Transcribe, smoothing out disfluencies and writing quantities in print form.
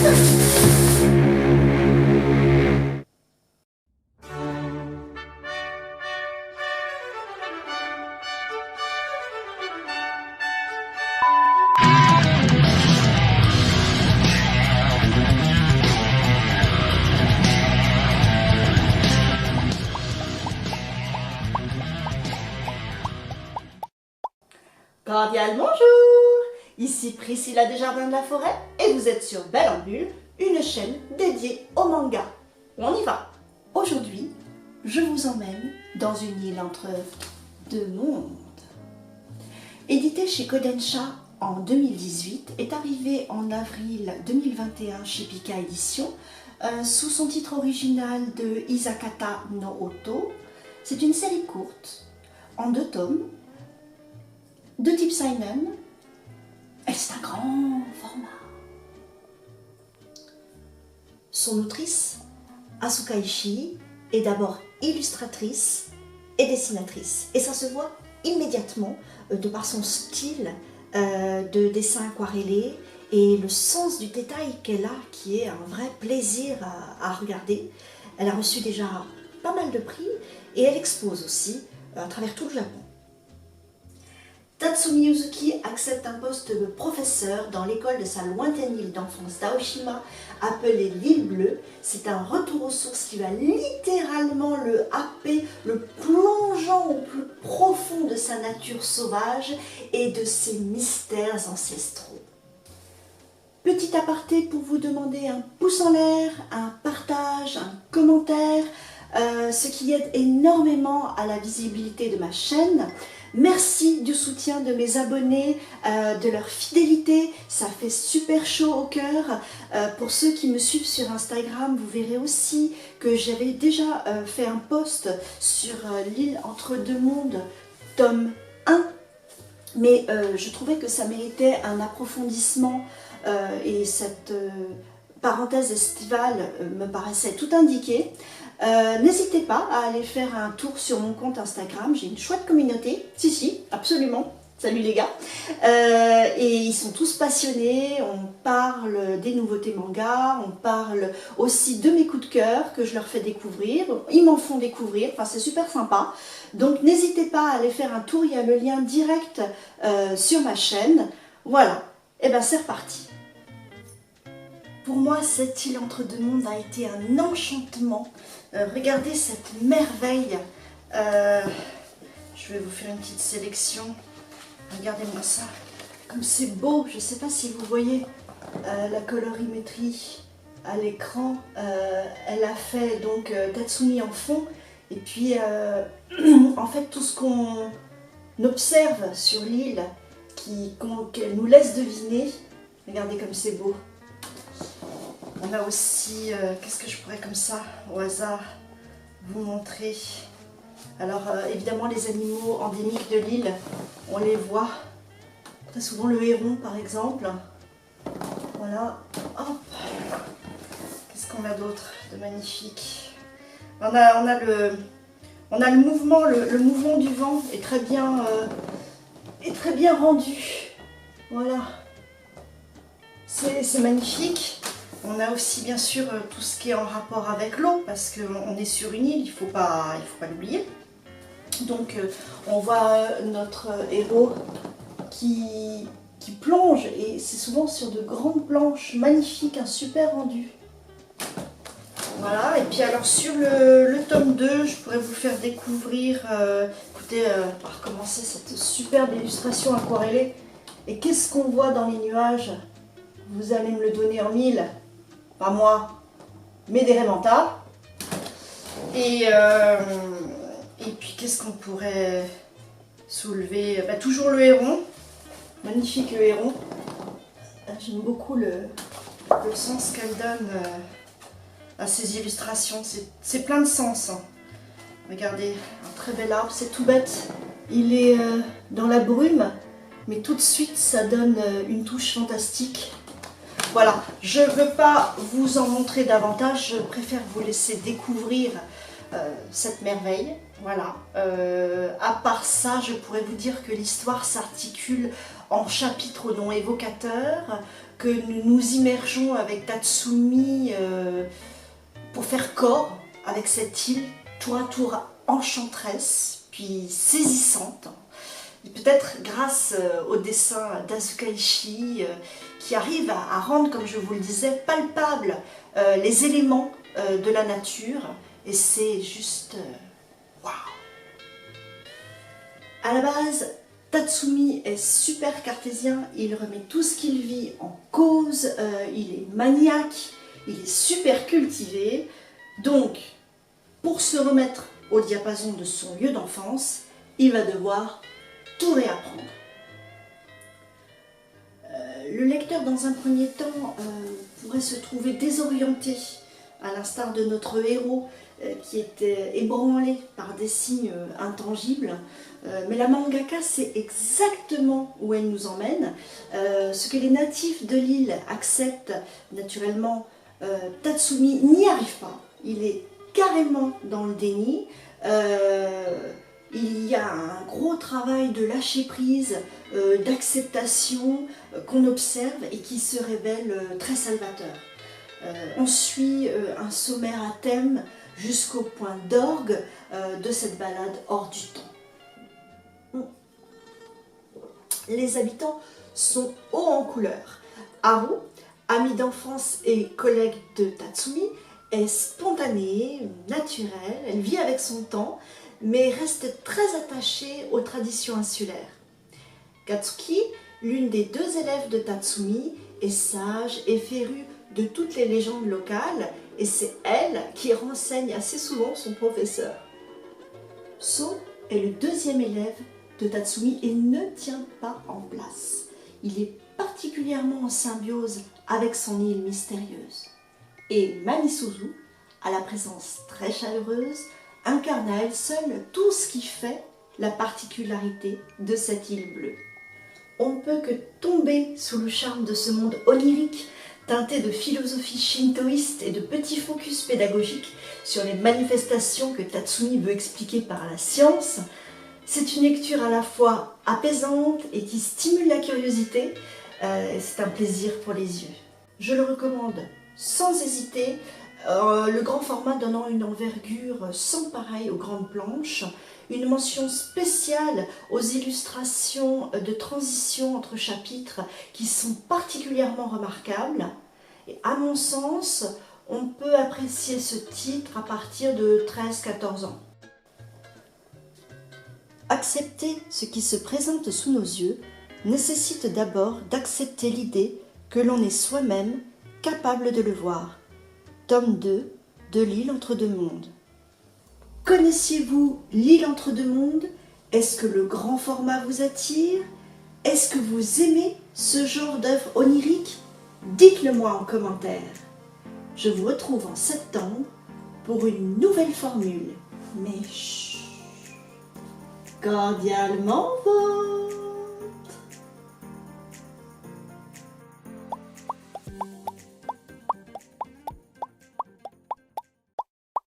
Cordial bonjour! Ici Priscilla des Jardins de la Forêt et vous êtes sur Belle en Bulle, une chaîne dédiée au manga. On y va! Aujourd'hui, je vous emmène dans une île entre deux mondes. Édité chez Kodansha en 2018, est arrivé en avril 2021 chez Pika Édition sous son titre original de Izakata no Oto. C'est une série courte en 2 tomes de type seinen et c'est un grand format. Son autrice, Asuka Ishii, est d'abord illustratrice et dessinatrice. Et ça se voit immédiatement de par son style de dessin aquarellé et le sens du détail qu'elle a, qui est un vrai plaisir à regarder. Elle a reçu déjà pas mal de prix et elle expose aussi à travers tout le Japon. Tatsumi Uzuki accepte un poste de professeur dans l'école de sa lointaine île d'enfance d'Aoshima, appelée l'île Bleue. C'est un retour aux sources qui va littéralement le happer, le plongeant au plus profond de sa nature sauvage et de ses mystères ancestraux. Petit aparté pour vous demander un pouce en l'air, un partage, un commentaire, ce qui aide énormément à la visibilité de ma chaîne. Merci du soutien de mes abonnés, de leur fidélité, ça fait super chaud au cœur. Pour ceux qui me suivent sur Instagram, vous verrez aussi que j'avais déjà fait un post sur l'île entre deux mondes, tome 1. Mais je trouvais que ça méritait un approfondissement et cette parenthèse estivale me paraissait tout indiquée. N'hésitez pas à aller faire un tour sur mon compte Instagram, j'ai une chouette communauté, si, absolument, salut les gars, et ils sont tous passionnés, on parle des nouveautés manga, on parle aussi de mes coups de cœur que je leur fais découvrir, ils m'en font découvrir, enfin c'est super sympa, donc n'hésitez pas à aller faire un tour, il y a le lien direct sur ma chaîne, voilà, et ben c'est reparti. Pour moi, cette île entre deux mondes a été un enchantement. Regardez cette merveille. Je vais vous faire une petite sélection. Regardez-moi ça. Comme c'est beau. Je ne sais pas si vous voyez la colorimétrie à l'écran. Elle a fait donc Tatsumi en fond. Et puis, en fait, tout ce qu'on observe sur l'île, qu'elle nous laisse deviner. Regardez comme c'est beau. On a aussi, qu'est-ce que je pourrais comme ça, au hasard, vous montrer. Alors évidemment les animaux endémiques de l'île, on les voit. Très souvent le héron par exemple. Voilà, hop. Qu'est-ce qu'on a d'autre de magnifique? On a le mouvement, le mouvement du vent est très bien rendu. Voilà. C'est magnifique. On a aussi bien sûr tout ce qui est en rapport avec l'eau, parce qu'on est sur une île, il faut pas l'oublier. Donc on voit notre héros qui plonge, et c'est souvent sur de grandes planches magnifiques, un super rendu. Voilà, et puis alors sur le tome 2, je pourrais vous faire découvrir, écoutez, on va recommencer cette superbe illustration aquarellée. Et qu'est-ce qu'on voit dans les nuages? Vous allez me le donner en mille. Pas moi, mais des Raymanta. Et puis qu'est-ce qu'on pourrait soulever? Toujours le héron, magnifique héron. J'aime beaucoup le sens qu'elle donne à ces illustrations, c'est plein de sens. Hein. Regardez, un très bel arbre, c'est tout bête, il est dans la brume, mais tout de suite ça donne une touche fantastique. Voilà, je ne veux pas vous en montrer davantage, je préfère vous laisser découvrir cette merveille. Voilà, à part ça, je pourrais vous dire que l'histoire s'articule en chapitres non évocateurs, que nous nous immergeons avec Tatsumi pour faire corps avec cette île tour à tour enchanteresse, puis saisissante. Peut-être grâce au dessin d'Asuka Ishii qui arrive à rendre, comme je vous le disais, palpables les éléments de la nature. Et c'est juste waouh! À la base, Tatsumi est super cartésien, il remet tout ce qu'il vit en cause, il est maniaque, il est super cultivé. Donc, pour se remettre au diapason de son lieu d'enfance, il va devoir tout réapprendre. Le lecteur, dans un premier temps, pourrait se trouver désorienté, à l'instar de notre héros qui était ébranlé par des signes intangibles. Mais la mangaka sait exactement où elle nous emmène. Ce que les natifs de l'île acceptent, naturellement, Tatsumi n'y arrive pas. Il est carrément dans le déni. Il y a un gros travail de lâcher prise, d'acceptation qu'on observe et qui se révèle très salvateur. On suit un sommaire à thème jusqu'au point d'orgue de cette balade hors du temps. Les habitants sont hauts en couleur. Haru, amie d'enfance et collègue de Tatsumi, est spontanée, naturelle, elle vit avec son temps, mais reste très attachée aux traditions insulaires. Katsuki, l'une des deux élèves de Tatsumi, est sage et férue de toutes les légendes locales, et c'est elle qui renseigne assez souvent son professeur. So est le deuxième élève de Tatsumi et ne tient pas en place. Il est particulièrement en symbiose avec son île mystérieuse. Et Manisuzu, à la présence très chaleureuse, incarne à elle seule tout ce qui fait la particularité de cette île bleue. On ne peut que tomber sous le charme de ce monde onirique, teinté de philosophie shintoïste et de petits focus pédagogiques sur les manifestations que Tatsumi veut expliquer par la science. C'est une lecture à la fois apaisante et qui stimule la curiosité. C'est un plaisir pour les yeux. Je le recommande sans hésiter, le grand format donnant une envergure sans pareil aux grandes planches, une mention spéciale aux illustrations de transition entre chapitres qui sont particulièrement remarquables. Et à mon sens, on peut apprécier ce titre à partir de 13-14 ans. Accepter ce qui se présente sous nos yeux nécessite d'abord d'accepter l'idée que l'on est soi-même capable de le voir. Tome 2 de L'île entre deux mondes. Connaissiez-vous L'île entre deux mondes? Est-ce que le grand format vous attire? Est-ce que vous aimez ce genre d'œuvre onirique? Dites-le moi en commentaire. Je vous retrouve en septembre pour une nouvelle formule. Mais chut, cordialement vôtre.